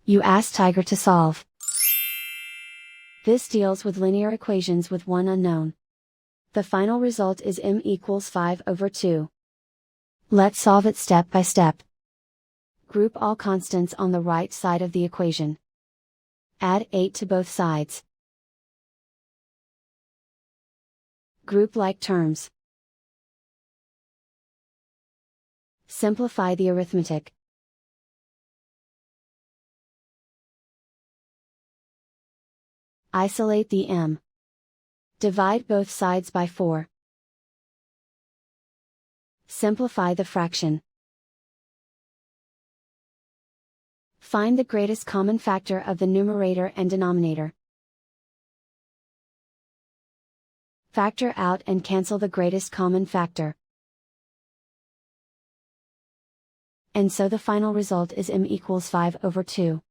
You ask Tiger to solve. This deals with linear equations with one unknown. The final result is m equals 5/2. Let's solve it step by step. Group all constants on the right side of the equation. Add 8 to both sides. Group like terms. Simplify the arithmetic. Isolate the m. Divide both sides by 4. Simplify the fraction. Find the greatest common factor of the numerator and denominator. Factor out and cancel the greatest common factor. And so the final result is m equals 5/2.